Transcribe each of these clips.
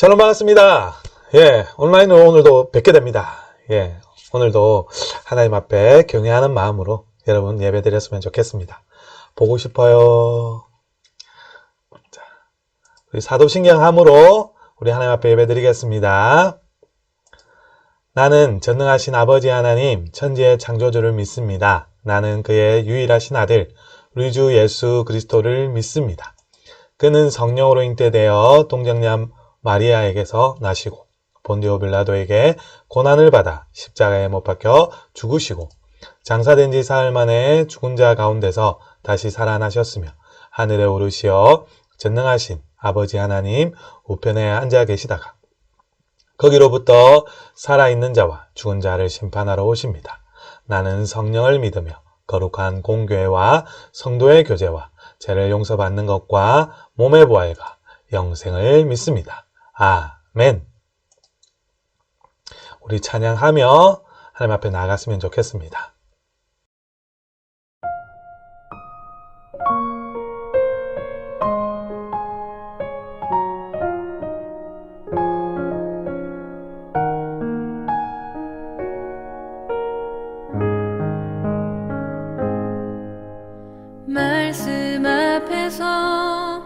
샬롬 반갑습니다. 온라인으로 오늘도 뵙게 됩니다. 오늘도 하나님 앞에 경외하는 마음으로 여러분 예배 드렸으면 좋겠습니다. 보고 싶어요. 자, 우리 사도신경함으로 우리 하나님 앞에 예배 드리겠습니다. 나는 전능하신 아버지 하나님, 천지의 창조주를 믿습니다. 나는 그의 유일하신 아들, 우리 주 예수 그리스도를 믿습니다. 그는 성령으로 잉태되어 동정녀 마리아에게서 나시고 본디오 빌라도에게 고난을 받아 십자가에 못 박혀 죽으시고 장사된 지 사흘 만에 죽은 자 가운데서 다시 살아나셨으며 하늘에 오르시어 전능하신 아버지 하나님 우편에 앉아 계시다가 거기로부터 살아있는 자와 죽은 자를 심판하러 오십니다. 나는 성령을 믿으며 거룩한 공교회와 성도의 교제와 죄를 용서받는 것과 몸의 부활과 영생을 믿습니다. 아멘. 우리 찬양하며 하나님 앞에 나아갔으면 좋겠습니다. 말씀 앞에서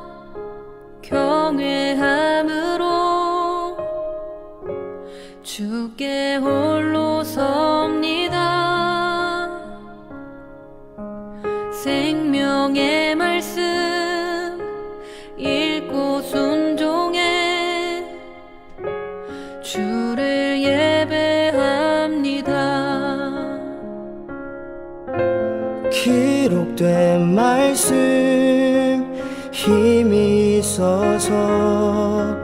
경외함으로 주께 홀로 섭니다. 생명의 말씀 읽고 순종해 주를 예배합니다. 기록된 말씀 힘이 있어서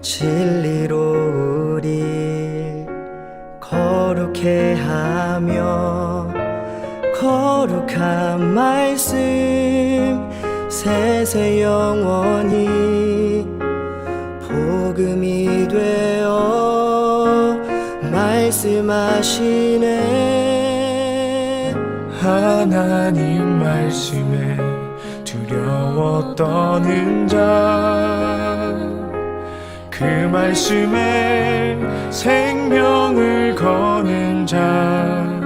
진리로 우리 거룩해 하며 거룩한 말씀 세세 영원히 복음이 되어 말씀하시네. 하나님 말씀에 두려워 떠는 자, 그 말씀에 생명을 거는 자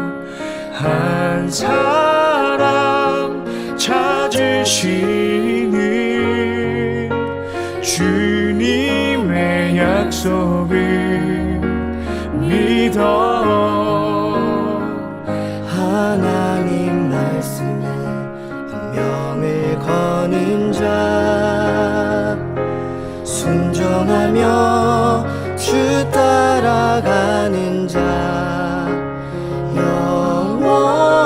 한 사람 찾으시는 주님의 약속을 믿어. 하나님 말씀에 운명을 거는 자 순종하며 주 따라가는 자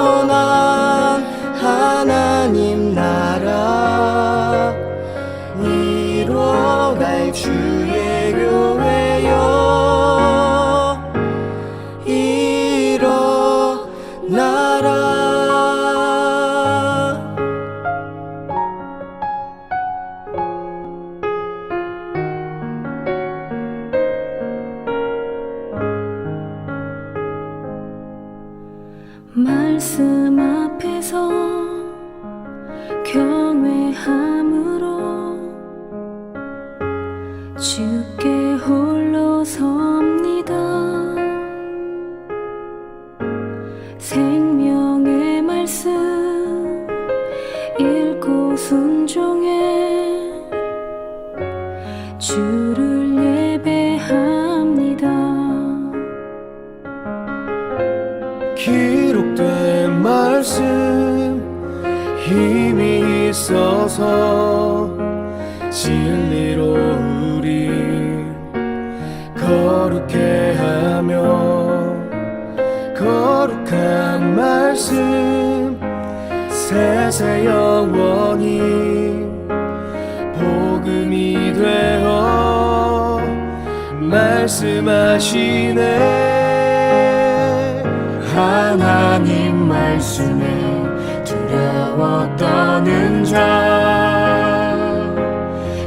영원한 하나님 나라 이뤄갈 주의 교회여 일어나라. 말씀 앞에서 경외함으로 주께 홀로 섭니다. 생명의 말씀 읽고 순종해 주를 예배합니다. 기록된 말씀 힘이 있어서 진리로 우리 거룩해 하며 거룩한 말씀 세세 영원히 복음이 되어 말씀하시네. 하나님 말씀에 두려워 떠는 자,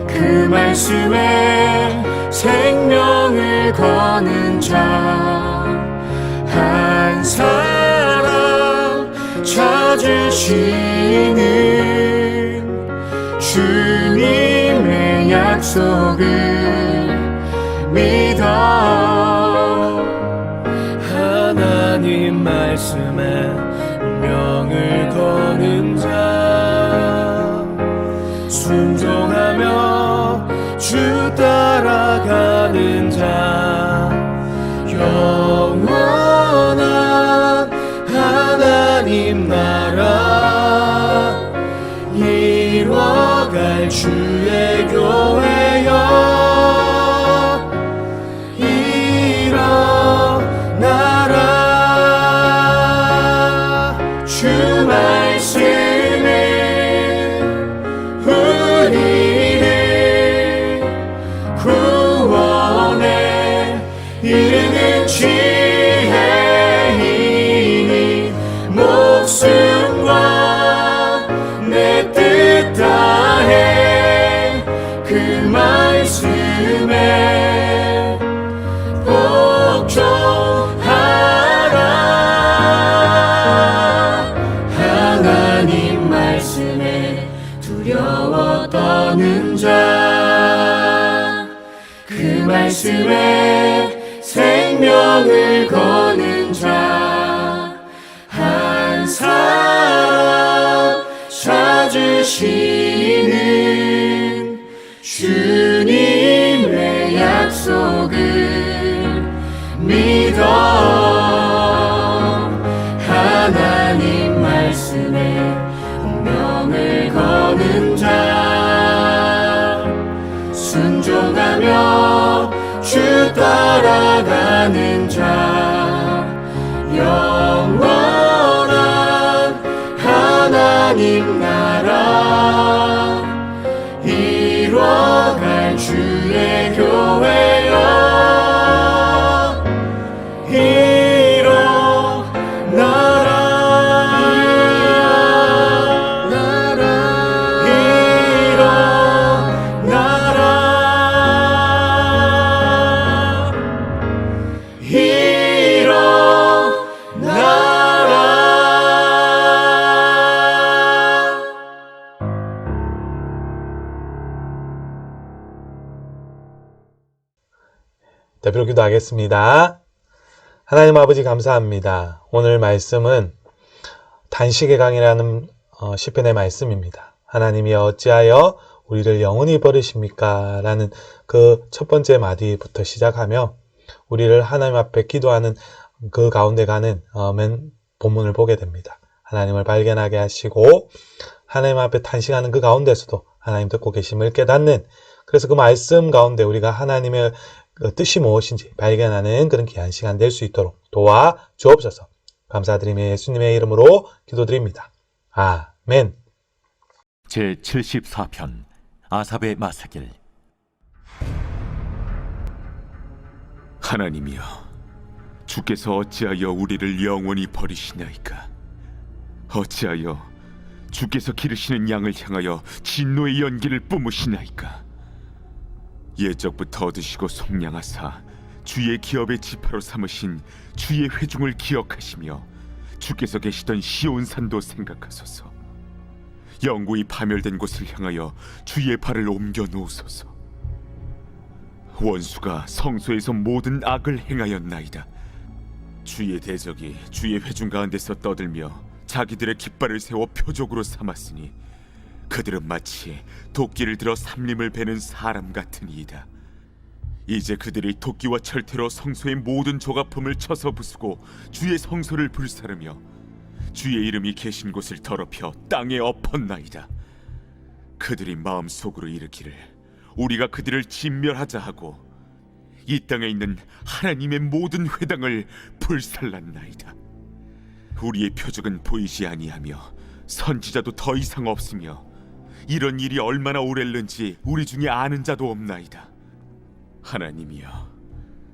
그 말씀에 생명을 거는 자 한 사람 찾으시는 주님의 약속을 믿어. 하나님 말씀에 명을 거는 자 순종하며 주 따라가는 자 영원한 하나님 나라 이뤄갈 주의 교회여 일어나라 주 말씀은 우리를 구원에 이르는 지혜이니 목숨과 내 뜻 다해 그 말씀에 복종하라. 하나님 말씀에 두려워 떠는 자 그 말씀에 생명을 거는 자 한 사람 찾으시는 주님의 약속을 믿어. 하나님 말씀에 운명을 거는 자 순종하며 주 따라가는 자 영원한 하나님 나라 이뤄갈 주의 교회여 대표로 기도하겠습니다. 하나님 아버지 감사합니다. 오늘 말씀은 단식의 강이라는 시편의 말씀입니다. 하나님이 어찌하여 우리를 영원히 버리십니까? 라는 그 첫 번째 마디부터 시작하며 우리를 하나님 앞에 기도하는 그 가운데 가는 맨 본문을 보게 됩니다. 하나님을 발견하게 하시고 하나님 앞에 탄식하는 그 가운데서도 하나님 듣고 계심을 깨닫는, 그래서 그 말씀 가운데 우리가 하나님의 뜻이 무엇인지 발견하는 그런 귀한 시간 될 수 있도록 도와 주옵소서. 감사드리며 예수님의 이름으로 기도드립니다. 아멘. 제74편 아삽의 마사길. 하나님이여, 주께서 어찌하여 우리를 영원히 버리시나이까? 어찌하여 주께서 기르시는 양을 향하여 진노의 연기를 뿜으시나이까? 옛적부터 얻으시고 속량하사 주의 기업의 지파로 삼으신 주의 회중을 기억하시며 주께서 계시던 시온산도 생각하소서. 영구히 파멸된 곳을 향하여 주의 발을 옮겨 놓으소서. 원수가 성소에서 모든 악을 행하였나이다. 주의 대적이 주의 회중 가운데서 떠들며 자기들의 깃발을 세워 표적으로 삼았으니 그들은 마치 도끼를 들어 삼림을 베는 사람 같으니이다. 이제 그들이 도끼와 철퇴로 성소의 모든 조각품을 쳐서 부수고 주의 성소를 불사르며 주의 이름이 계신 곳을 더럽혀 땅에 엎었나이다. 그들이 마음속으로 이르기를 우리가 그들을 진멸하자 하고 이 땅에 있는 하나님의 모든 회당을 불살랐나이다. 우리의 표적은 보이지 아니하며 선지자도 더 이상 없으며 이런 일이 얼마나 오랬는지 우리 중에 아는 자도 없나이다. 하나님이여,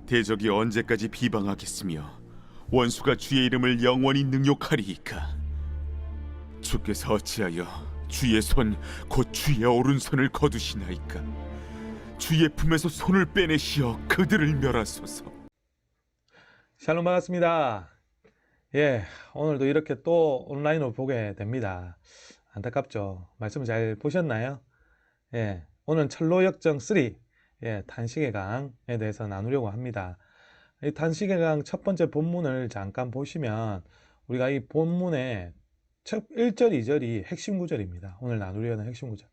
대적이 언제까지 비방하겠으며 원수가 주의 이름을 영원히 능욕하리이까? 주께서 어찌하여 주의 손 곧 주의 오른손을 거두시나이까? 주의 품에서 손을 빼내시어 그들을 멸하소서. 샬롬 반갑습니다. 오늘도 이렇게 또 온라인으로 보게 됩니다. 안타깝죠. 말씀을 잘 보셨나요? 오늘은 철로역정 3, 예, 단식의 강에 대해서 나누려고 합니다. 이 단식의 강 첫 번째 본문을 잠깐 보시면 우리가 이 본문의 첫 1절, 2절이 핵심 구절입니다. 오늘 나누려는 핵심 구절.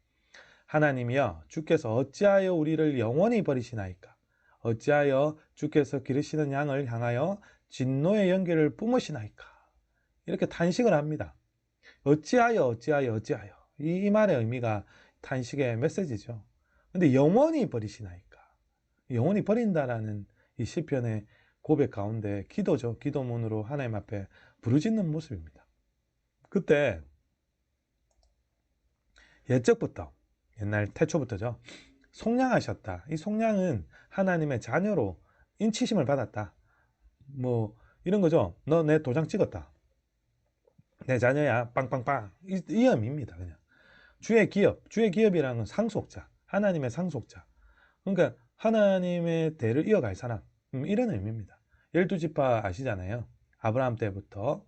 하나님이여 주께서 어찌하여 우리를 영원히 버리시나이까? 어찌하여 주께서 기르시는 양을 향하여 진노의 연기를 뿜으시나이까? 이렇게 탄식을 합니다. 어찌하여. 이 말의 의미가 탄식의 메시지죠. 근데 영원히 버리시나이까? 영원히 버린다라는 이 시편의 고백 가운데 기도죠. 기도문으로 하나님 앞에 부르짖는 모습입니다. 그때 옛적부터, 옛날 태초부터죠. 속량하셨다. 이 속량은 하나님의 자녀로 인치심을 받았다. 뭐 이런 거죠. 너 내 도장 찍었다. 내 자녀야. 빵빵빵. 이 의미입니다. 그냥 주의 기업이라는 건 상속자, 하나님의 상속자. 그러니까 하나님의 대를 이어갈 사람, 이런 의미입니다. 12지파 아시잖아요. 아브라함 때부터,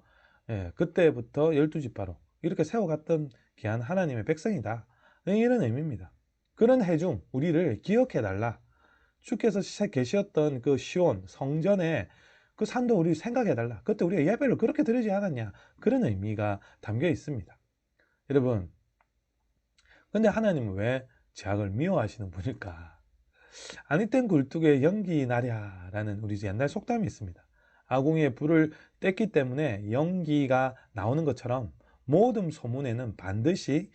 예, 그때부터 12지파로 이렇게 세워갔던 귀한 하나님의 백성이다. 이런 의미입니다. 그런 해중 우리를 기억해달라. 주께서 계셨던 그 시온 성전에 그 산도 우리 생각해달라. 그때 우리가 예배를 그렇게 드리지 않았냐. 그런 의미가 담겨 있습니다. 여러분, 근데 하나님은 왜 죄악을 미워하시는 분일까? 아니 땐 굴뚝에 연기 나랴라는 우리 옛날 속담이 있습니다. 아궁이에 불을 뗐기 때문에 연기가 나오는 것처럼 모든 소문에는 반드시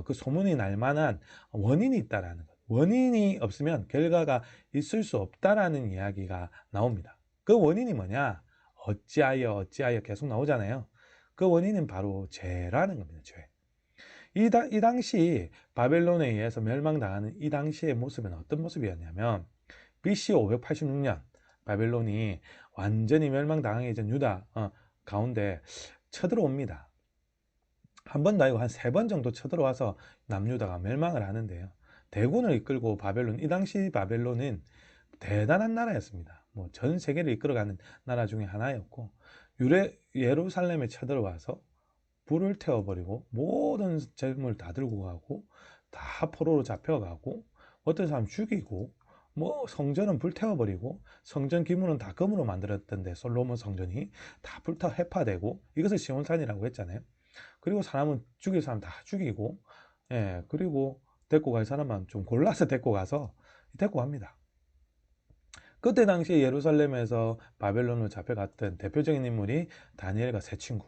그 소문이 날 만한 원인이 있다라는 것. 원인이 없으면 결과가 있을 수 없다라는 이야기가 나옵니다. 그 원인이 뭐냐? 어찌하여 계속 나오잖아요. 그 원인은 바로 죄라는 겁니다. 죄. 이 당시 바벨론에 의해서 멸망당하는 이 당시의 모습은 어떤 모습이었냐면 BC 586년 바벨론이 완전히 멸망당하기 전 유다 가운데 쳐들어옵니다. 한 번도 아니고 한 3번 정도 쳐들어와서 남유다가 멸망을 하는데요. 대군을 이끌고 이 당시 바벨론은 대단한 나라였습니다. 뭐 전 세계를 이끌어가는 나라 중에 하나였고 예루살렘에 쳐들어와서 불을 태워버리고 모든 재물 다 들고 가고 다 포로로 잡혀가고 어떤 사람 죽이고 뭐 성전은 불태워버리고 성전 기문은 다 금으로 만들었던데 솔로몬 성전이 다 불타 해파되고 이것을 시온산이라고 했잖아요. 그리고 죽일 사람 다 죽이고, 예, 그리고 데리고 갈 사람만 좀 골라서 데리고 갑니다. 그때 당시 예루살렘에서 바벨론으로 잡혀갔던 대표적인 인물이 다니엘과 세 친구.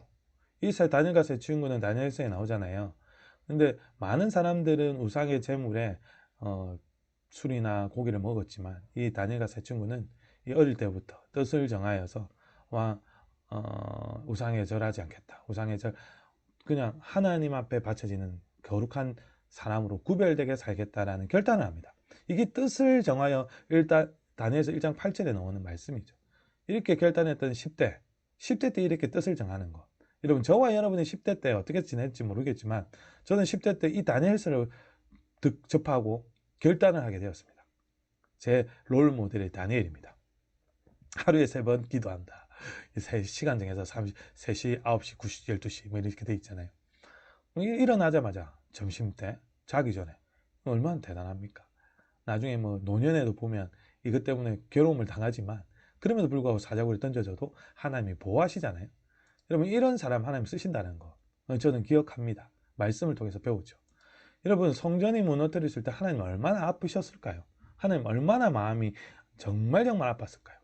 다니엘과 세 친구는 다니엘서에 나오잖아요. 근데 많은 사람들은 우상의 제물에 술이나 고기를 먹었지만 이 다니엘과 세 친구는 이 어릴 때부터 뜻을 정하여서 우상에 절하지 않겠다. 그냥 하나님 앞에 바쳐지는 거룩한 사람으로 구별되게 살겠다라는 결단을 합니다. 이게 뜻을 정하여 일단 다니엘서 1장 8절에 나오는 말씀이죠. 이렇게 결단했던 10대 때 이렇게 뜻을 정하는 것. 여러분, 저와 여러분이 10대 때 어떻게 지냈지 모르겠지만 저는 10대 때 이 다니엘서를 접하고 결단을 하게 되었습니다. 제 롤 모델이 다니엘입니다. 하루에 3번 기도한다. 3시간 정해서 3시, 9시, 9시, 12시 뭐 이렇게 돼 있잖아요. 일어나자마자 점심때 자기 전에 얼마나 대단합니까? 나중에 뭐 노년에도 보면 이것 때문에 괴로움을 당하지만 그럼에도 불구하고 사자굴에 던져져도 하나님이 보호하시잖아요. 여러분, 이런 사람 하나님 쓰신다는 거 저는 기억합니다. 말씀을 통해서 배우죠. 여러분, 성전이 무너뜨렸을 때 하나님 얼마나 아프셨을까요? 하나님 얼마나 마음이 정말 아팠을까요?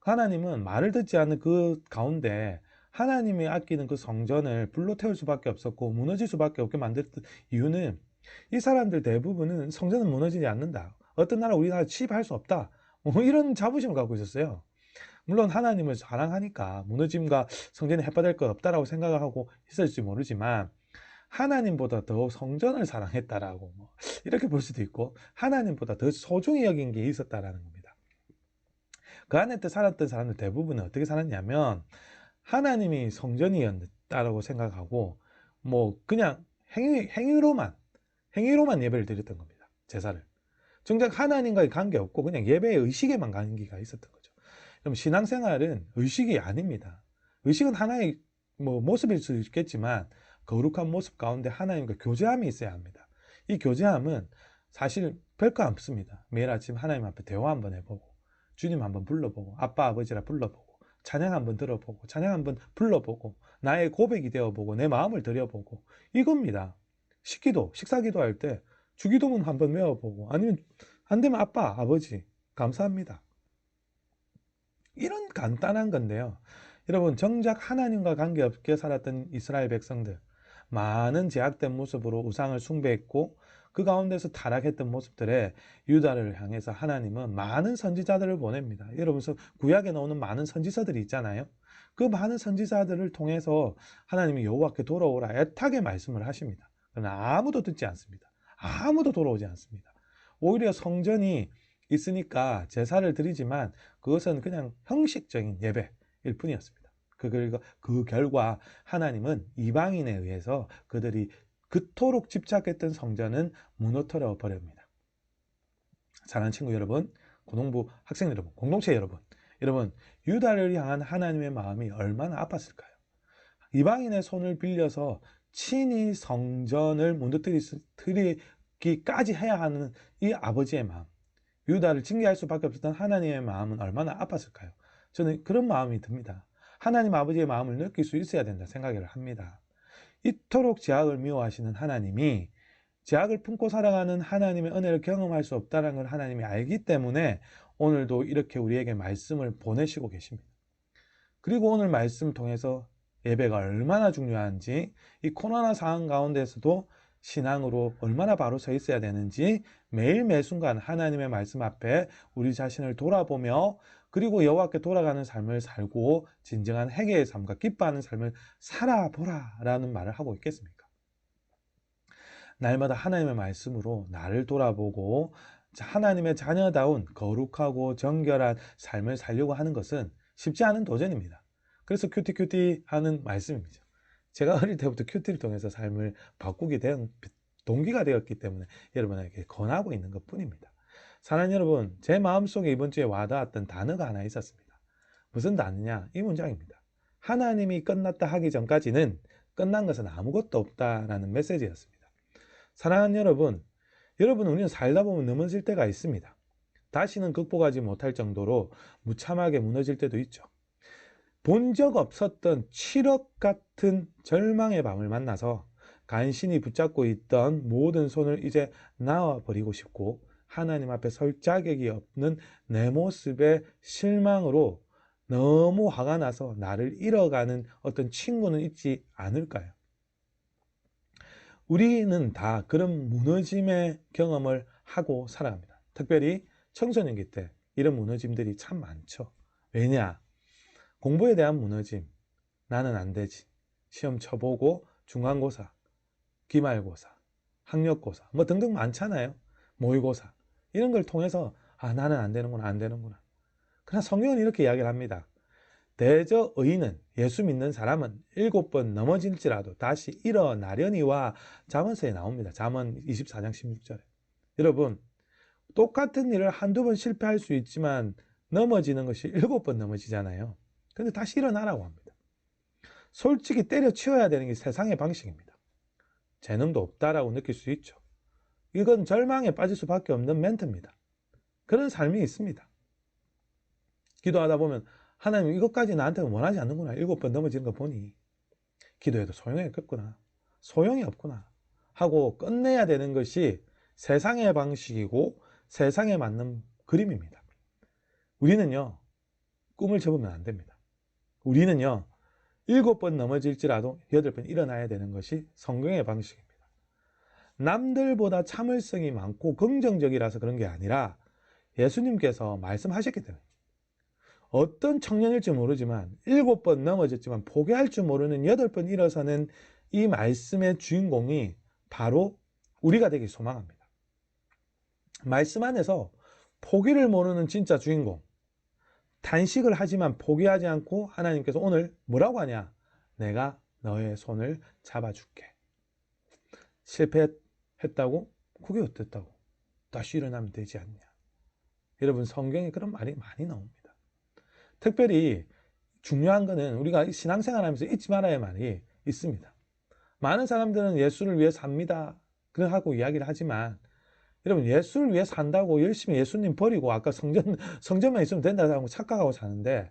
하나님은 말을 듣지 않는 그 가운데 하나님이 아끼는 그 성전을 불로 태울 수밖에 없었고 무너질 수밖에 없게 만들었던 이유는 이 사람들 대부분은 성전은 무너지지 않는다. 어떤 나라 우리나라 취입할 수 없다. 뭐 이런 자부심을 갖고 있었어요. 물론 하나님을 사랑하니까 무너짐과 성전이 해파될 것 없다라고 생각을 하고 있을지 모르지만 하나님보다 더 성전을 사랑했다라고 이렇게 볼 수도 있고 하나님보다 더 소중히 여긴 게 있었다라는 겁니다. 그 안에 살았던 사람들 대부분은 어떻게 살았냐면 하나님이 성전이었다라고 생각하고 뭐 그냥 행위로만 예배를 드렸던 겁니다. 제사를. 정작 하나님과의 관계없고 그냥 예배의 의식에만 관계가 있었던 거죠. 그럼 신앙생활은 의식이 아닙니다. 의식은 하나의 모습일 수 있겠지만 거룩한 모습 가운데 하나님과 교제함이 있어야 합니다. 이 교제함은 사실 별거 없습니다. 매일 아침 하나님 앞에 대화 한번 해보고 주님 한번 불러보고 아빠 아버지라 불러보고 찬양 한번 들어보고 찬양 한번 불러보고 나의 고백이 되어보고 내 마음을 드려보고 이겁니다. 식기도 식사기도 할 때 주기도문 한번 외워보고 아니면 안 되면 아빠 아버지 감사합니다. 이런 간단한 건데요. 여러분 정작 하나님과 관계없게 살았던 이스라엘 백성들 많은 제약된 모습으로 우상을 숭배했고 그 가운데서 타락했던 모습들에 유다를 향해서 하나님은 많은 선지자들을 보냅니다. 여러분 구약에 나오는 많은 선지서들이 있잖아요. 그 많은 선지자들을 통해서 하나님이 여호와께 돌아오라 애타게 말씀을 하십니다. 그러나 아무도 듣지 않습니다. 아무도 돌아오지 않습니다. 오히려 성전이 있으니까 제사를 드리지만 그것은 그냥 형식적인 예배일 뿐이었습니다. 그 결과 하나님은 이방인에 의해서 그들이 그토록 집착했던 성전은 무너뜨려 버립니다. 사랑하는 친구 여러분, 고등부 학생 여러분, 공동체 여러분, 유다를 향한 하나님의 마음이 얼마나 아팠을까요? 이방인의 손을 빌려서 친히 성전을 무너뜨리기까지 해야 하는 이 아버지의 마음, 유다를 징계할 수밖에 없었던 하나님의 마음은 얼마나 아팠을까요? 저는 그런 마음이 듭니다. 하나님 아버지의 마음을 느낄 수 있어야 된다 생각을 합니다. 이토록 제약을 미워하시는 하나님이 제약을 품고 살아가는 하나님의 은혜를 경험할 수 없다는 걸 하나님이 알기 때문에 오늘도 이렇게 우리에게 말씀을 보내시고 계십니다. 그리고 오늘 말씀 통해서 예배가 얼마나 중요한지, 이 코로나 상황 가운데서도 신앙으로 얼마나 바로 서 있어야 되는지 매일 매순간 하나님의 말씀 앞에 우리 자신을 돌아보며 그리고 여호와께 돌아가는 삶을 살고 진정한 회개의 삶과 기뻐하는 삶을 살아보라 라는 말을 하고 있겠습니까? 날마다 하나님의 말씀으로 나를 돌아보고 하나님의 자녀다운 거룩하고 정결한 삶을 살려고 하는 것은 쉽지 않은 도전입니다. 그래서 큐티 하는 말씀입니다. 제가 어릴 때부터 큐티를 통해서 삶을 바꾸게 된 동기가 되었기 때문에 여러분에게 권하고 있는 것 뿐입니다. 사랑하는 여러분, 제 마음속에 이번 주에 와닿았던 단어가 하나 있었습니다. 무슨 단어냐? 이 문장입니다. 하나님이 끝났다 하기 전까지는 끝난 것은 아무것도 없다라는 메시지였습니다. 사랑하는 여러분, 우리는 살다 보면 넘어질 때가 있습니다. 다시는 극복하지 못할 정도로 무참하게 무너질 때도 있죠. 본 적 없었던 칠흑 같은 절망의 밤을 만나서 간신히 붙잡고 있던 모든 손을 이제 놔버리고 싶고 하나님 앞에 설 자격이 없는 내 모습에 실망으로 너무 화가 나서 나를 잃어가는 어떤 친구는 있지 않을까요? 우리는 다 그런 무너짐의 경험을 하고 살아갑니다. 특별히 청소년기 때 이런 무너짐들이 참 많죠. 왜냐? 공부에 대한 무너짐, 나는 안 되지, 시험 쳐보고 중간고사, 기말고사, 학력고사 뭐 등등 많잖아요. 모의고사 이런 걸 통해서 나는 안 되는구나. 그러나 성경은 이렇게 이야기를 합니다. 대저 의인은, 예수 믿는 사람은 7번 넘어질지라도 다시 일어나려니와 잠언서에 나옵니다. 잠언 24장 16절에. 여러분, 똑같은 일을 한두 번 실패할 수 있지만 넘어지는 것이 7번 넘어지잖아요. 근데 다시 일어나라고 합니다. 솔직히 때려치워야 되는 게 세상의 방식입니다. 재능도 없다라고 느낄 수 있죠. 이건 절망에 빠질 수밖에 없는 멘트입니다. 그런 삶이 있습니다. 기도하다 보면 하나님 이것까지 나한테 원하지 않는구나. 7번 넘어지는 거 보니 기도해도 소용이 없겠구나. 소용이 없구나 하고 끝내야 되는 것이 세상의 방식이고 세상에 맞는 그림입니다. 우리는요, 꿈을 접으면 안 됩니다. 우리는요, 7번 넘어질지라도 8번 일어나야 되는 것이 성경의 방식입니다. 남들보다 참을성이 많고 긍정적이라서 그런 게 아니라 예수님께서 말씀하셨기 때문에 어떤 청년일지 모르지만 7번 넘어졌지만 포기할 줄 모르는 8번 일어서는 이 말씀의 주인공이 바로 우리가 되길 소망합니다. 말씀 안에서 포기를 모르는 진짜 주인공, 단식을 하지만 포기하지 않고 하나님께서 오늘 뭐라고 하냐? 내가 너의 손을 잡아줄게. 실패했다고? 그게 어땠다고? 다시 일어나면 되지 않냐? 여러분, 성경에 그런 말이 많이 나옵니다. 특별히 중요한 거는 우리가 신앙생활 하면서 잊지 말아야 할 말이 있습니다. 많은 사람들은 예수를 위해 삽니다. 그렇게 하고 이야기를 하지만 여러분, 예수를 위해 산다고 열심히 예수님 버리고 아까 성전만 있으면 된다고 착각하고 사는데,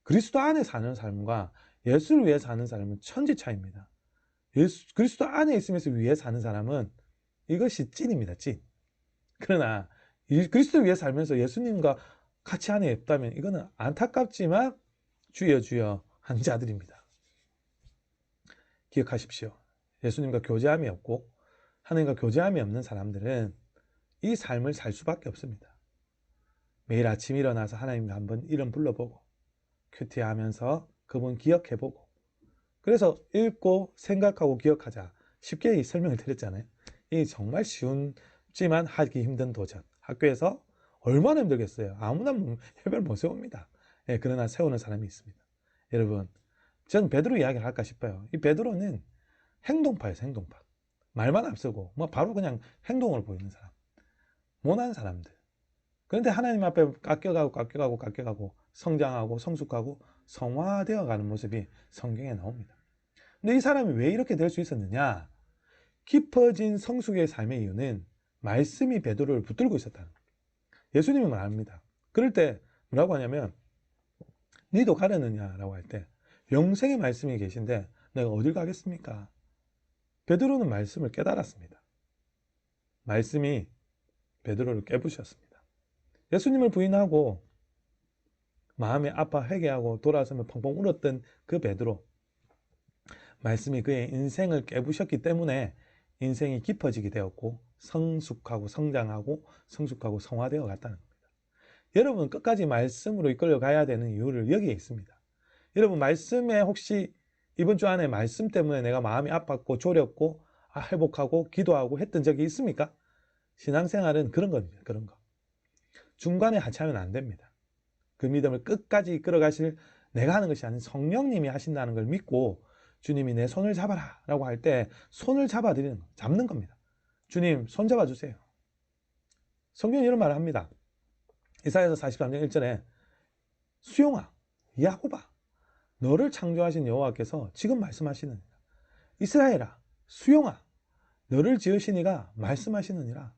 그리스도 안에 사는 삶과 예수를 위해 사는 삶은 천지 차이입니다. 그리스도 안에 있으면서 위해 사는 사람은 이것이 찐입니다, 찐. 그러나 그리스도를 위해 살면서 예수님과 같이 안에 없다면 이거는 안타깝지만 주여 주여 한 자들입니다. 기억하십시오. 예수님과 교제함이 없고 하나님과 교제함이 없는 사람들은 이 삶을 살 수밖에 없습니다. 매일 아침 일어나서 하나님과 한번 이름 불러보고 큐티하면서 그분 기억해보고, 그래서 읽고 생각하고 기억하자, 쉽게 설명을 드렸잖아요. 이 정말 쉽지만 하기 힘든 도전. 학교에서 얼마나 힘들겠어요. 아무나 해별 못 세웁니다. 예, 그러나 세우는 사람이 있습니다. 여러분, 전 베드로 이야기를 할까 싶어요. 이 베드로는 행동파예요, 행동파. 말만 앞서고 뭐 바로 그냥 행동을 보이는 사람, 모난 사람들. 그런데 하나님 앞에 깎여가고 성장하고 성숙하고 성화되어 가는 모습이 성경에 나옵니다. 근데 이 사람이 왜 이렇게 될 수 있었느냐? 깊어진 성숙의 삶의 이유는 말씀이 베드로를 붙들고 있었다는 거예요. 예수님은 말합니다. 그럴 때 뭐라고 하냐면, 니도 가려느냐라고 할 때 영생의 말씀이 계신데 내가 어딜 가겠습니까? 베드로는 말씀을 깨달았습니다. 말씀이 베드로를 깨부셨습니다. 예수님을 부인하고 마음에 아파 회개하고 돌아서며 펑펑 울었던 그 베드로, 말씀이 그의 인생을 깨부셨기 때문에 인생이 깊어지게 되었고 성숙하고 성장하고 성숙하고 성화되어 갔다는 겁니다. 여러분, 끝까지 말씀으로 이끌려 가야 되는 이유를 여기에 있습니다. 여러분, 말씀에 혹시 이번 주 안에 말씀 때문에 내가 마음이 아팠고 졸였고 회복하고 기도하고 했던 적이 있습니까? 신앙생활은 그런 겁니다. 그런 거. 중간에 하차하면 안 됩니다. 그 믿음을 끝까지 이끌어 가실, 내가 하는 것이 아닌 성령님이 하신다는 걸 믿고 주님이 내 손을 잡아라 라고 할 때 손을 잡아드리는 거, 잡는 겁니다. 주님, 손 잡아주세요. 성경이 이런 말을 합니다. 이사야서 43장 1절에 수용아, 야곱아, 너를 창조하신 여호와께서 지금 말씀하시느니라. 이스라엘아, 수용아, 너를 지으신 이가 말씀하시느니라.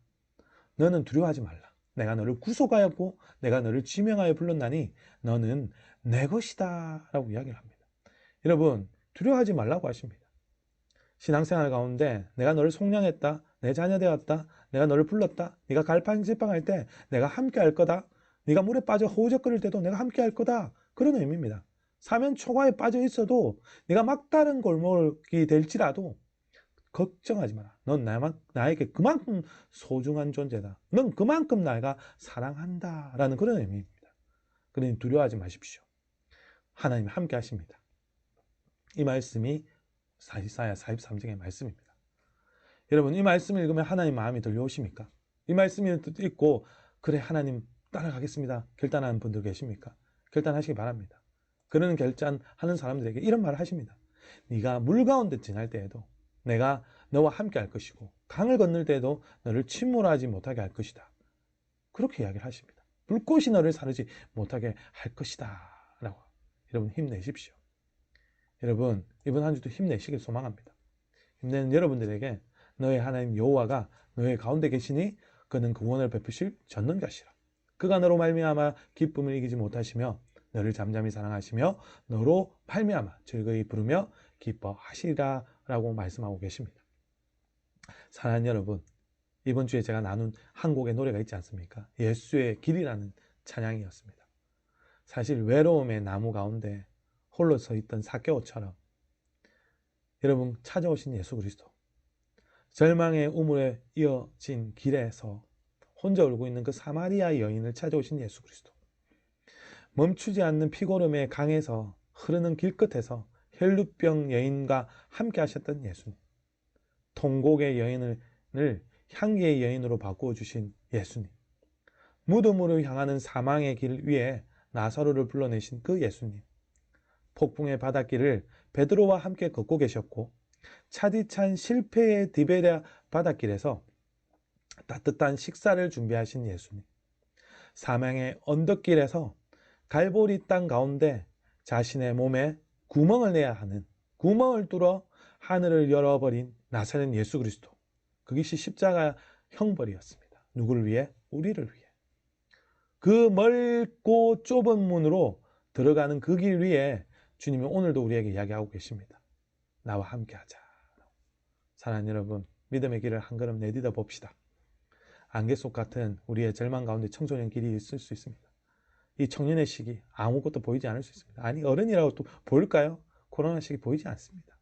너는 두려워하지 말라. 내가 너를 구속하였고 내가 너를 지명하여 불렀나니 너는 내 것이다 라고 이야기를 합니다. 여러분, 두려워하지 말라고 하십니다. 신앙생활 가운데 내가 너를 속량했다, 내 자녀 되었다, 내가 너를 불렀다, 네가 갈팡질팡할 때 내가 함께 할 거다, 네가 물에 빠져 허우적거릴 때도 내가 함께 할 거다, 그런 의미입니다. 사면 초과에 빠져 있어도 네가 막다른 골목이 될지라도 걱정하지 마라. 넌 나에게 그만큼 소중한 존재다. 넌 그만큼 내가 사랑한다 라는 그런 의미입니다. 그러니 두려워하지 마십시오. 하나님이 함께 하십니다. 이 말씀이 이사야 43장의 말씀입니다. 여러분, 이 말씀을 읽으면 하나님 마음이 들려오십니까? 이 말씀을 읽고 그래 하나님 따라가겠습니다 결단하는 분들 계십니까? 결단하시기 바랍니다. 그런 결단하는 사람들에게 이런 말을 하십니다. 네가 물 가운데 지날 때에도 내가 너와 함께 할 것이고 강을 건널 때에도 너를 침몰하지 못하게 할 것이다. 그렇게 이야기를 하십니다. 불꽃이 너를 사르지 못하게 할 것이다 라고. 여러분, 힘내십시오. 여러분, 이번 한 주도 힘내시길 소망합니다. 힘내는 여러분들에게 너의 하나님 여호와가 너의 가운데 계시니 그는 구원을 베푸실 전능자시라. 그가 너로 말미암아 기쁨을 이기지 못하시며 너를 잠잠히 사랑하시며 너로 말미암아 즐거이 부르며 기뻐하시리라 라고 말씀하고 계십니다. 사랑하는 여러분, 이번 주에 제가 나눈 한 곡의 노래가 있지 않습니까? 예수의 길이라는 찬양이었습니다. 사실 외로움의 나무 가운데 홀로 서 있던 삭개오처럼 여러분, 찾아오신 예수 그리스도, 절망의 우물에 이어진 길에서 혼자 울고 있는 그 사마리아 여인을 찾아오신 예수 그리스도, 멈추지 않는 피고름의 강에서 흐르는 길 끝에서 혈루병 여인과 함께 하셨던 예수님, 통곡의 여인을 향기의 여인으로 바꾸어 주신 예수님, 무덤으로 향하는 사망의 길 위에 나사로를 불러내신 그 예수님, 폭풍의 바닷길을 베드로와 함께 걷고 계셨고 차디찬 실패의 디베랴 바닷길에서 따뜻한 식사를 준비하신 예수님, 사망의 언덕길에서 갈보리 땅 가운데 자신의 몸에 구멍을 내야 하는, 구멍을 뚫어 하늘을 열어버린 나사렛 예수 그리스도, 그것이 십자가 형벌이었습니다. 누구를 위해? 우리를 위해. 그 멀고 좁은 문으로 들어가는 그 길 위에 주님이 오늘도 우리에게 이야기하고 계십니다. 나와 함께 하자. 사랑하는 여러분, 믿음의 길을 한 걸음 내디뎌 봅시다. 안개 속 같은 우리의 절망 가운데 청소년 길이 있을 수 있습니다. 이 청년의 시기 아무것도 보이지 않을 수 있습니다. 아니, 어른이라고 또 보일까요? 코로나 시기 보이지 않습니다.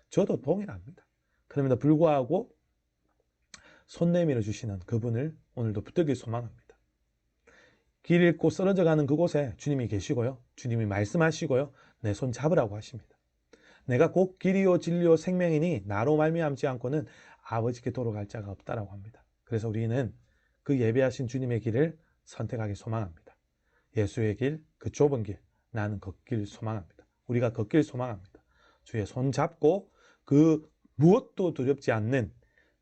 저도 동일합니다. 그럼에도 불구하고 손 내밀어 주시는 그분을 오늘도 붙들길 소망합니다. 길 잃고 쓰러져 가는 그곳에 주님이 계시고요. 주님이 말씀하시고요. 내 손 잡으라고 하십니다. 내가 곧 길이요 진리요 생명이니 나로 말미암지 않고는 아버지께 돌아갈 자가 없다라고 합니다. 그래서 우리는 그 예배하신 주님의 길을 선택하기 소망합니다. 예수의 길, 그 좁은 길, 나는 걷길 소망합니다. 우리가 걷길 소망합니다. 주의 손 잡고 그 무엇도 두렵지 않는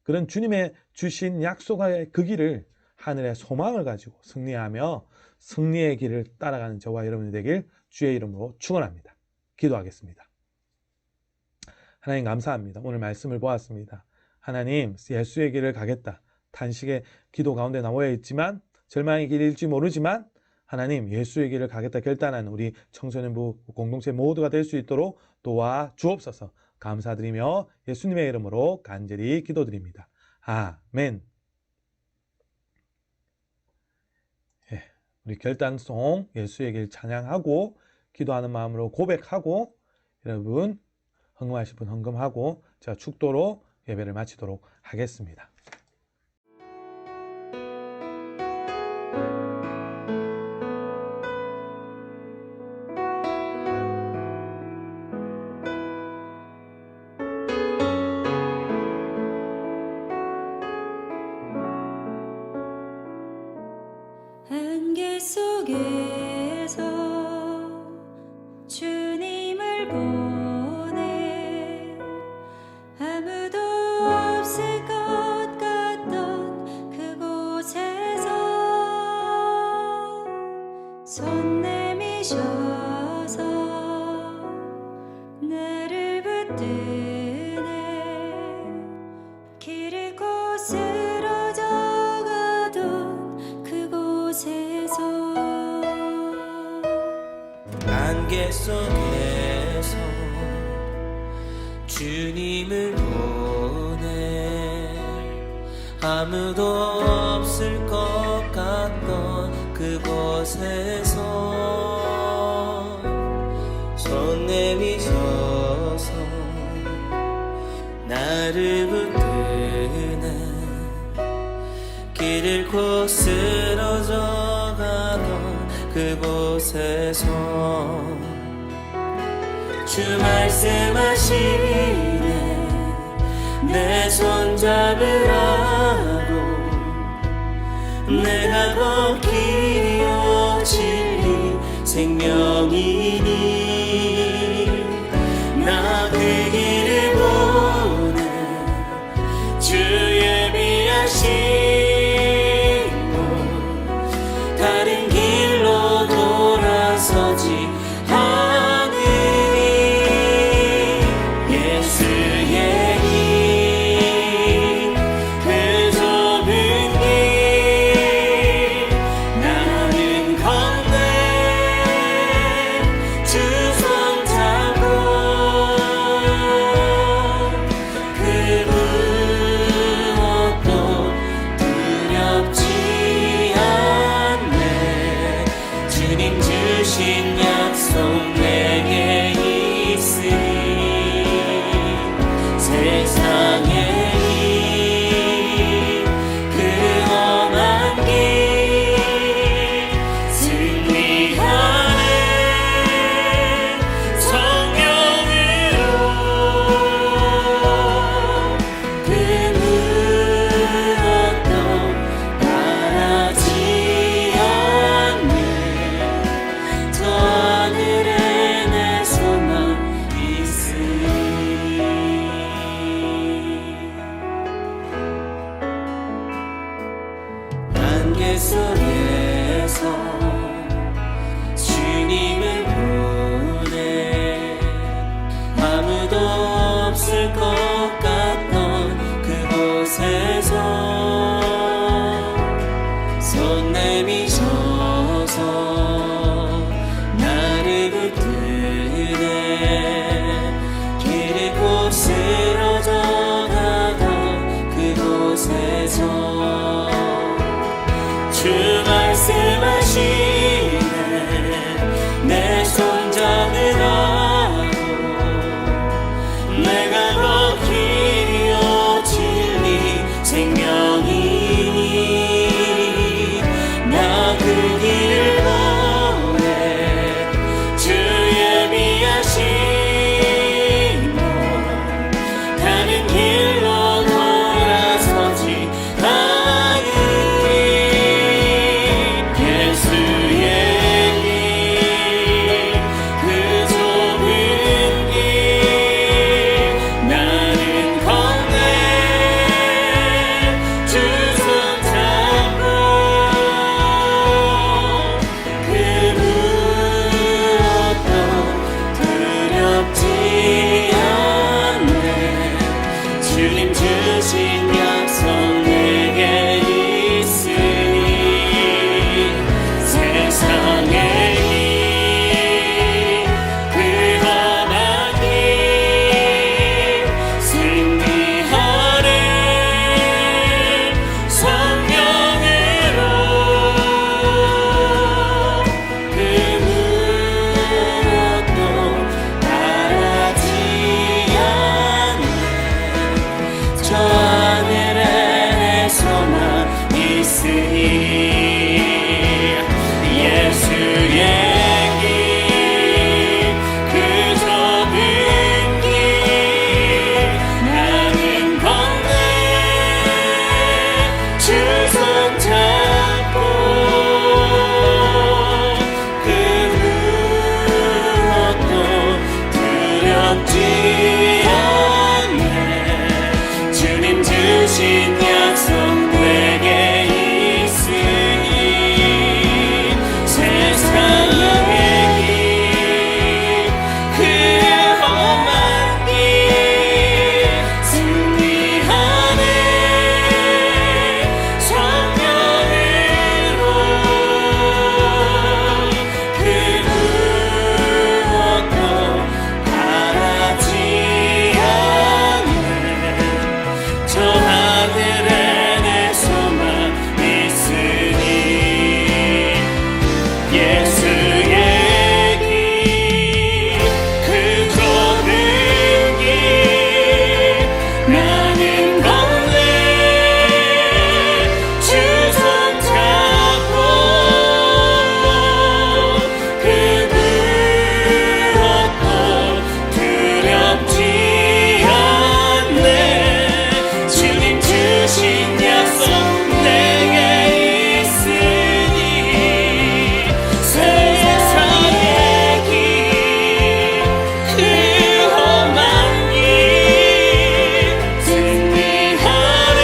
그런 주님의 주신 약속의 그 길을 하늘의 소망을 가지고 승리하며 승리의 길을 따라가는 저와 여러분이 되길 주의 이름으로 축원합니다. 기도하겠습니다. 하나님 감사합니다. 오늘 말씀을 보았습니다. 하나님, 예수의 길을 가겠다. 단식의 기도 가운데 나와 있지만 절망의 길일지 모르지만 하나님, 예수의 길을 가겠다 결단한 우리 청소년부 공동체 모두가 될 수 있도록 도와주옵소서. 감사드리며 예수님의 이름으로 간절히 기도드립니다. 아멘. 우리 결단송 예수의 길 찬양하고 기도하는 마음으로 고백하고 여러분 헌금하실 분 헌금하고 제가 축도로 예배를 마치도록 하겠습니다. 안개 속에서 주님을 보내 아무도 없을 것 같던 그곳에서 손 내미셔서 나를 붙드네 길 잃고 쓰러져 가던 그곳에서 안개 속에서 주님을 보내 아무도 없을 것 같던 그곳에서 손 내미셔서 나를 붙드네 길 잃고 쓰러져 가던 그곳에서 주 말씀하시네 내 손 잡으라고 내가 곧 길이요 진리 생명이니 나 그 길을 보내 주 예비하신 다른 길로 돌아서지 않으니 예수의 길 그 좁은 길 나는 건네 주 손 잡고 그 무엇도 두렵지 않네 주님 주신 약속 내게 있으니 세상의 그 험한 길 승리하네 성령으로 그 무엇도 바라지 않네 저 하늘에 내 소망 있으니 안개 속에서 주님을 보내 아무도 없을 것 같던 그곳에서 손 내미셔서 나를 붙드네 길 잃고 쓰러져 가던 그곳에서 주 말씀하시네 내 손 잡으라고 내가 너 길이요 진리 생명이니 나 그 길을 보내 주 예비하신 너 다른 길로 돌아서지 않으리 예수의 길 그 좁은 길 나는 걷네 주 손 잡고 그 무엇도 두렵지 않네 주님 주신 약속 내게 있으니 세상의 길 그 험한 길 승리하네 성령으로 그 무엇도 바라지 않네 저 하늘에 내 소망 있으니 예수의 길 그 좁은 길 나는 걷네 주 손 잡고 그 무엇도 두렵지 않네 주님 주신 약속 내게 있으니 세상의 길 그 험한 길 승리하네 성령으로 그 무엇도 바라지 않네 저 하늘에 내 소망 있으니 예수의 길 그 좁은 길 나는 걷네 주 손 잡고 그 무엇도 두렵지 않네 주님 주신 약속 내게 있으니 세상의 길 그 험한 길 승리하네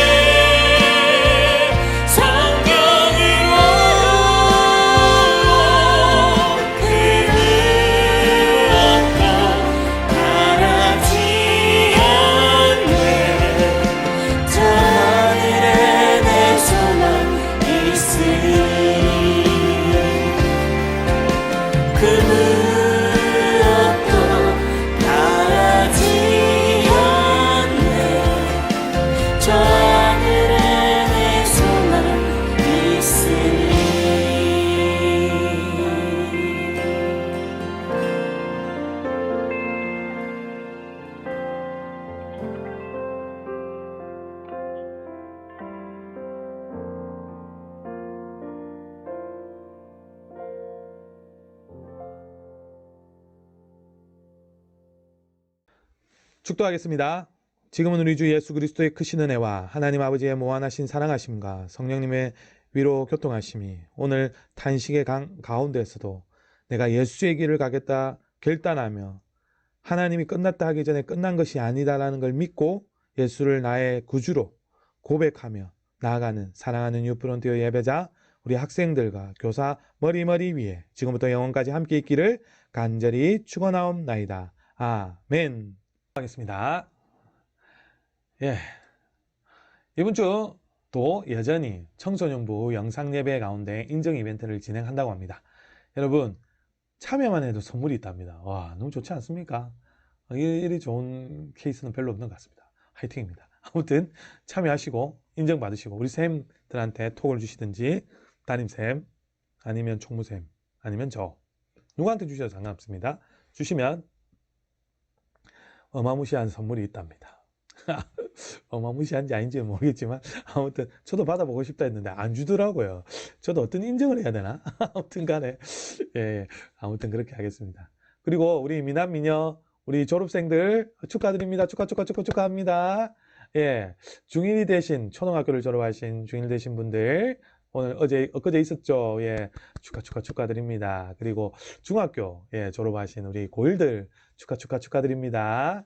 성령으로 그 무엇도 바라지 않네 저 하늘에 내 소망 있으니 그 무엇도 바라지 않네 저 하늘에 내 소망 있으니 축도하겠습니다. 지금은 우리 주 예수 그리스도의 크신 은혜와 하나님 아버지의 무한하신 사랑하심과 성령님의 위로 교통하심이 오늘 탄식의 가운데서도 내가 예수의 길을 가겠다 결단하며 하나님이 끝났다 하기 전에 끝난 것이 아니다라는 걸 믿고 예수를 나의 구주로 고백하며 나아가는 사랑하는 유프론티어 예배자 우리 학생들과 교사 머리 위에 지금부터 영원까지 함께 있기를 간절히 축원하옵나이다. 아멘. 하겠습니다. 예. 이번 주 또 여전히 청소년부 영상예배 가운데 인증 이벤트를 진행한다고 합니다. 여러분, 참여만 해도 선물이 있답니다. 와, 너무 좋지 않습니까? 이리 좋은 케이스는 별로 없는 것 같습니다. 화이팅입니다. 아무튼 참여하시고 인정받으시고 우리 쌤들한테 톡을 주시든지 담임쌤 아니면 총무쌤 아니면 저 누구한테 주셔도 상관없습니다. 주시면 어마무시한 선물이 있답니다. 어마무시한지 아닌지는 모르겠지만 아무튼 저도 받아보고 싶다 했는데 안 주더라고요. 저도 어떤 인정을 해야 되나? 아무튼 간에 예, 아무튼 그렇게 하겠습니다. 그리고 우리 미남 미녀 우리 졸업생들 축하드립니다. 축하합니다. 예, 중1이 되신 초등학교를 졸업하신 중1 되신 분들 오늘 엊그제 있었죠. 예, 축하드립니다. 그리고 중학교 예, 졸업하신 우리 고1들 축하드립니다.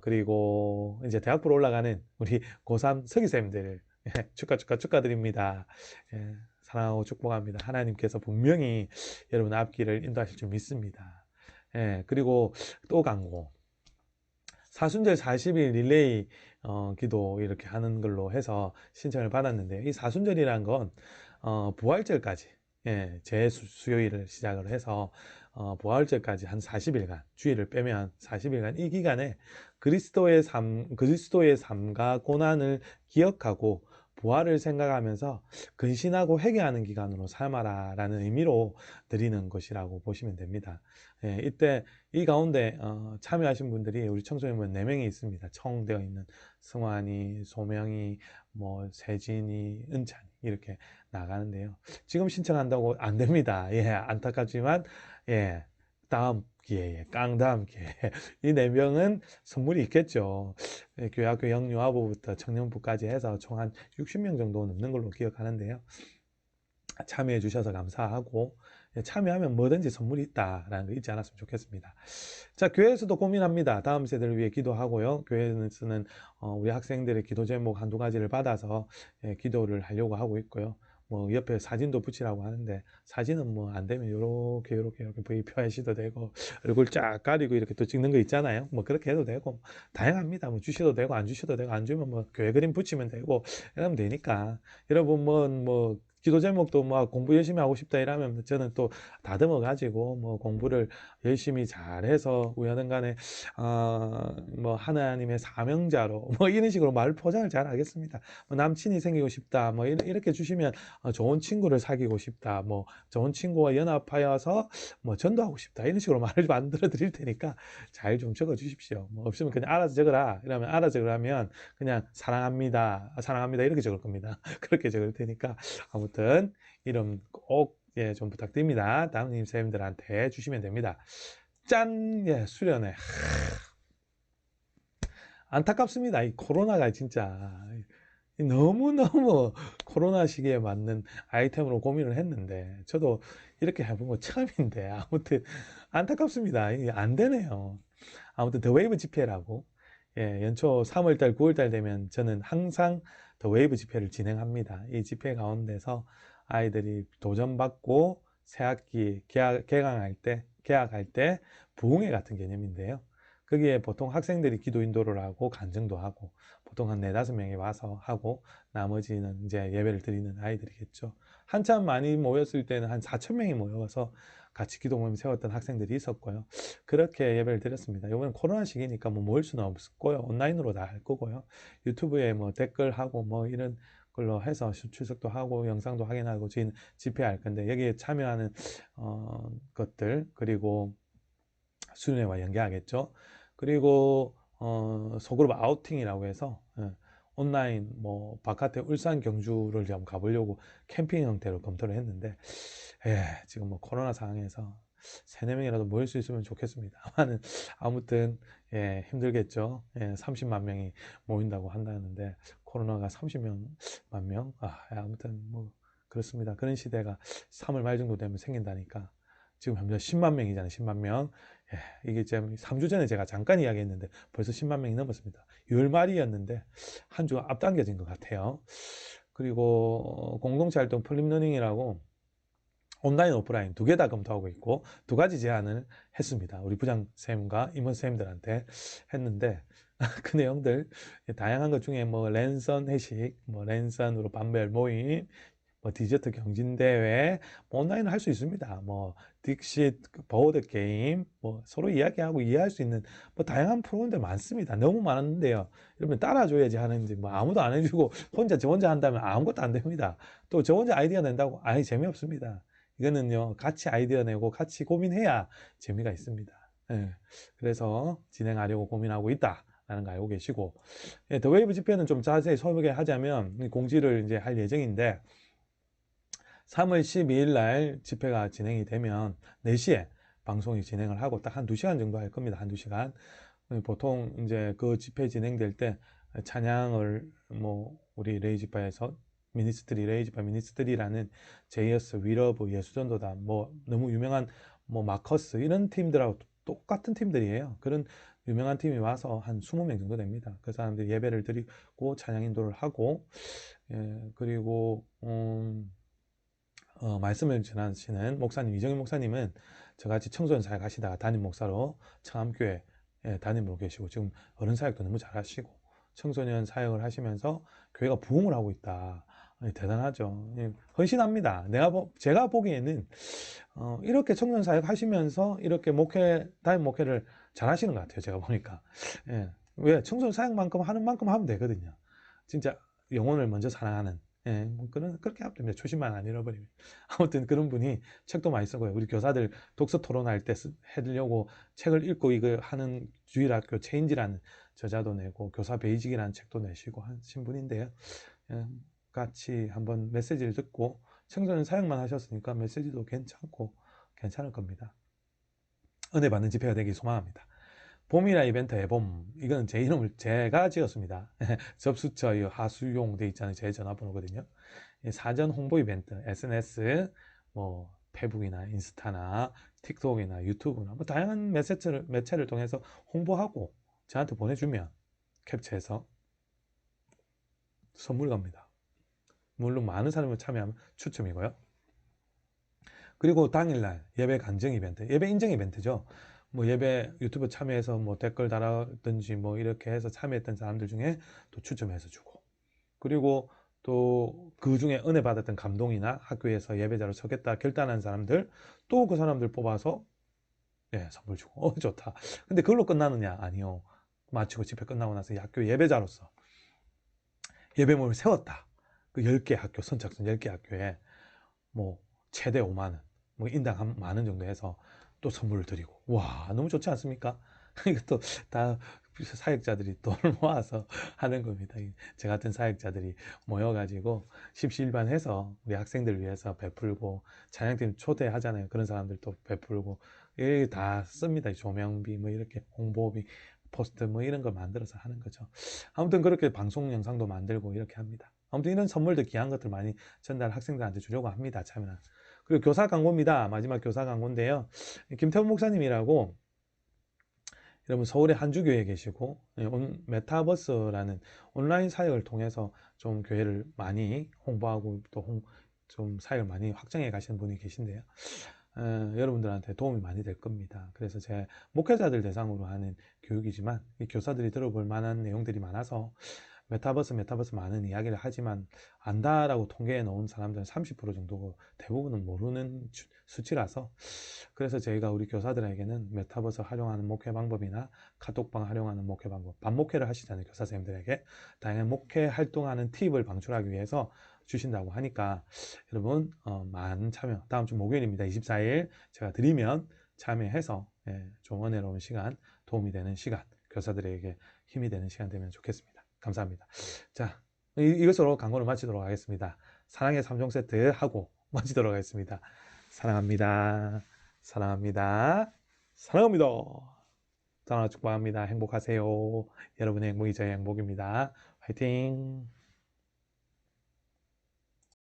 그리고 이제 대학부로 올라가는 우리 고3 서기쌤들 예, 축하드립니다. 예, 사랑하고 축복합니다. 하나님께서 분명히 여러분 앞길을 인도하실 줄 믿습니다. 예, 그리고 또 광고. 사순절 40일 릴레이 기도 이렇게 하는 걸로 해서 신청을 받았는데요. 이 사순절이란 건 부활절까지 예, 수요일을 시작으로 해서 부활절까지 한 40일간 주일을 빼면 40일간 이 기간에 그리스도의 삶과 고난을 기억하고 부활을 생각하면서 근신하고 회개하는 기간으로 삶아라 라는 의미로 드리는 것이라고 보시면 됩니다. 예, 이때 이 가운데 참여하신 분들이 우리 청소년분 4명이 있습니다. 청되어 있는 승환이, 소명이, 세진이, 은찬이 이렇게 나가는데요. 지금 신청한다고 안 됩니다. 예, 안타깝지만 예, 다음 기회에, 다음 기회에 이 4명은 선물이 있겠죠. 예, 교회학교 영유아부부터 청년부까지 해서 총 한 60명 정도 넘는 걸로 기억하는데요. 참여해 주셔서 감사하고 예, 참여하면 뭐든지 선물이 있다라는 거 잊지 않았으면 좋겠습니다. 자, 교회에서도 고민합니다. 다음 세대를 위해 기도하고요. 교회에서는 우리 학생들의 기도 제목 한두 가지를 받아서 예, 기도를 하려고 하고 있고요. 옆에 사진도 붙이라고 하는데 사진은 안 되면 요렇게 브이표 하셔도 되고 얼굴 쫙 가리고 이렇게 또 찍는 거 있잖아요. 그렇게 해도 되고 다양합니다. 주셔도 되고 안 주셔도 되고 안 주면 교회 그림 붙이면 되고 이러면 되니까 여러분 기도 제목도 공부 열심히 하고 싶다 이러면 저는 또 다듬어 가지고 공부를 열심히 잘해서 우연한 간에 하나님의 사명자로 이런 식으로 말 포장을 잘 하겠습니다. 남친이 생기고 싶다 이렇게 주시면 좋은 친구를 사귀고 싶다 좋은 친구와 연합하여서 전도하고 싶다 이런 식으로 말을 만들어 드릴 테니까 잘 좀 적어 주십시오. 없으면 그냥 알아서 적어라 이러면 알아서 적으라면 그냥 사랑합니다 이렇게 적을 겁니다. 그렇게 적을 테니까 아무튼 이름 꼭 예, 좀 부탁드립니다. 담임 선생님들한테 주시면 됩니다. 짠! 예, 수련회. 안타깝습니다. 이 코로나가 진짜 너무너무 코로나 시기에 맞는 아이템으로 고민을 했는데 저도 이렇게 해본 거 처음인데 아무튼 안타깝습니다. 이게 안 되네요. 아무튼 더 웨이브 집회라고 예, 연초 3월달, 9월달 되면 저는 항상 더 웨이브 집회를 진행합니다. 이 집회 가운데서 아이들이 도전받고 새학기 개학할 때 부흥회 같은 개념인데요. 거기에 보통 학생들이 기도 인도를 하고 간증도 하고 보통 한 4-5명이 와서 하고 나머지는 이제 예배를 드리는 아이들이겠죠. 한참 많이 모였을 때는 한 4,000명이 모여서 같이 기도 모임 세웠던 학생들이 있었고요. 그렇게 예배를 드렸습니다. 이번엔 코로나 시기니까 모일 수는 없고요. 온라인으로 다 할 거고요. 유튜브에 댓글하고 이런 걸로 해서 출석도 하고 영상도 확인하고 저희는 집회할 건데 여기에 참여하는 것들 그리고 수련회와 연계하겠죠. 그리고 소그룹 아우팅이라고 해서 온라인 바깥에 울산 경주를 좀 가보려고 캠핑 형태로 검토를 했는데 지금 코로나 상황에서 3-4명이라도 모일 수 있으면 좋겠습니다. 아무튼 힘들겠죠. 30만 명이 모인다고 한다는데 코로나가 30만 명 아무튼 그렇습니다. 그런 시대가 3월 말 정도 되면 생긴다니까 지금 현재 10만 명이잖아요. 10만 명. 이게 지금 3주 전에 제가 잠깐 이야기했는데 벌써 10만 명이 넘었습니다. 6월 말이었는데 한 주가 앞당겨진 것 같아요. 그리고 공동체 활동 플립러닝이라고 온라인, 오프라인 2개 다 검토하고 있고 2가지 제안을 했습니다. 우리 부장쌤과 임원쌤들한테 했는데 그 내용들 다양한 것 중에 뭐 랜선 회식, 뭐 랜선으로 반별 모임, 뭐 디저트 경진대회, 뭐 온라인으로 할 수 있습니다. 뭐 딕시 보드 게임, 뭐 서로 이야기하고 이해할 수 있는 뭐 다양한 프로그램들 많습니다. 너무 많은데요. 여러분 따라줘야지 하는지 뭐 아무도 안 해주고 혼자 저 혼자 한다면 아무것도 안 됩니다. 또 저 혼자 아이디어 낸다고 아예 재미없습니다. 이거는요 같이 아이디어 내고 같이 고민해야 재미가 있습니다. 예. 그래서 진행하려고 고민하고 있다라는 거 알고 계시고, 예, 더 웨이브 집회는 좀 자세히 소개하자면 공지를 이제 할 예정인데 3월 12일 날 집회가 진행이 되면 4시에 방송이 진행을 하고 딱 한 2시간 정도 할 겁니다. 한 2시간. 보통 이제 그 집회 진행될 때 찬양을 뭐 우리 레이지파에서 레이지파 미니스트리라는 제이어스, 위러브, 예수전도단, 뭐 너무 유명한 뭐 마커스 이런 팀들하고 똑같은 팀들이에요. 그런 유명한 팀이 와서 한 20명 정도 됩니다. 그 사람들이 예배를 드리고 찬양 인도를 하고, 예, 그리고 말씀을 전하시는 목사님, 이정희 목사님은 저같이 청소년 사역 하시다가 담임 목사로 청암교회 담임으로 계시고 지금 어른 사역도 너무 잘하시고 청소년 사역을 하시면서 교회가 부흥을 하고 있다. 대단하죠. 헌신합니다. 제가 보기에는 이렇게 청소년 사역 하시면서 이렇게 담임 목회를 잘 하시는 것 같아요. 제가 보니까. 예. 왜? 청소년 사역만큼 하는 만큼 하면 되거든요. 진짜 영혼을 먼저 사랑하는. 예, 뭐 그렇게 하면 됩니다. 초심만 안 잃어버리면. 아무튼 그런 분이 책도 많이 쓰고요. 우리 교사들 독서 토론할 때 해드리려고 책을 읽고 이거 하는 주일학교 체인지라는 저자도 내고 교사 베이직이라는 책도 내시고 하신 분인데요. 예, 같이 한번 메시지를 듣고 청소년 사역만 하셨으니까 메시지도 괜찮고 괜찮을 겁니다. 은혜 받는 집회가 되기 소망합니다. 봄이라 이벤트 앨범, 이거는 제 이름을 제가 지었습니다. 접수처 하수용 돼 있잖아요. 제 전화번호거든요. 사전 홍보 이벤트, SNS, 뭐 페북이나 인스타나 틱톡이나 유튜브나 뭐 다양한 매체를 통해서 홍보하고 저한테 보내주면 캡처해서 선물 갑니다. 물론 많은 사람이 참여하면 추첨이고요. 그리고 당일날 예배 간증 이벤트, 예배 인증 이벤트죠. 뭐 예배 유튜브 참여해서 뭐 댓글 달았든지 뭐 이렇게 해서 참여했던 사람들 중에 또 추첨해서 주고, 그리고 또 그 중에 은혜 받았던 감동이나 학교에서 예배자로 서겠다 결단한 사람들 또 그 사람들 뽑아서 예, 선물 주고. 좋다. 근데 그걸로 끝나느냐? 아니요. 마치고 집회 끝나고 나서 이 학교 예배자로서 예배모를 세웠다. 그 10개 학교, 선착순 10개 학교에 뭐 최대 5만 원, 뭐 인당 한 만 원 정도 해서 또 선물을 드리고. 와, 너무 좋지 않습니까? 이것도 다 사역자들이 돈을 모아서 하는 겁니다. 저 같은 사역자들이 모여가지고 십시일반해서 우리 학생들 위해서 베풀고, 찬양팀 초대하잖아요. 그런 사람들도 베풀고, 이게 다 씁니다. 조명비, 뭐 이렇게 홍보비, 포스트 뭐 이런 걸 만들어서 하는 거죠. 아무튼 그렇게 방송 영상도 만들고 이렇게 합니다. 아무튼 이런 선물들 귀한 것들 많이 전달 학생들한테 주려고 합니다. 참여는. 그리고 교사 광고입니다. 마지막 교사 광고인데요. 김태훈 목사님이라고, 여러분 서울의 한주교회에 계시고 메타버스라는 온라인 사역을 통해서 좀 교회를 많이 홍보하고 또 좀 사역을 많이 확장해 가시는 분이 계신데요. 여러분들한테 도움이 많이 될 겁니다. 그래서 제 목회자들 대상으로 하는 교육이지만 이 교사들이 들어볼 만한 내용들이 많아서 메타버스 많은 이야기를 하지만 안다라고 통계해 놓은 사람들은 30% 정도고 대부분은 모르는 수치라서, 그래서 저희가 우리 교사들에게는 메타버스 활용하는 목회 방법이나 카톡방 활용하는 목회 방법, 반목회를 하시잖아요. 교사 선생님들에게 다양한 목회 활동하는 팁을 방출하기 위해서 주신다고 하니까 여러분 많은 참여, 다음 주 목요일입니다. 24일 제가 드리면 참여해서 좀 은혜로운 시간, 도움이 되는 시간, 교사들에게 힘이 되는 시간 되면 좋겠습니다. 감사합니다. 자, 이것으로 광고를 마치도록 하겠습니다. 사랑의 3종 세트 하고 마치도록 하겠습니다. 사랑합니다. 사랑합니다. 사랑합니다. 사랑과 축복합니다. 행복하세요. 여러분의 행복이 저의 행복입니다. 화이팅!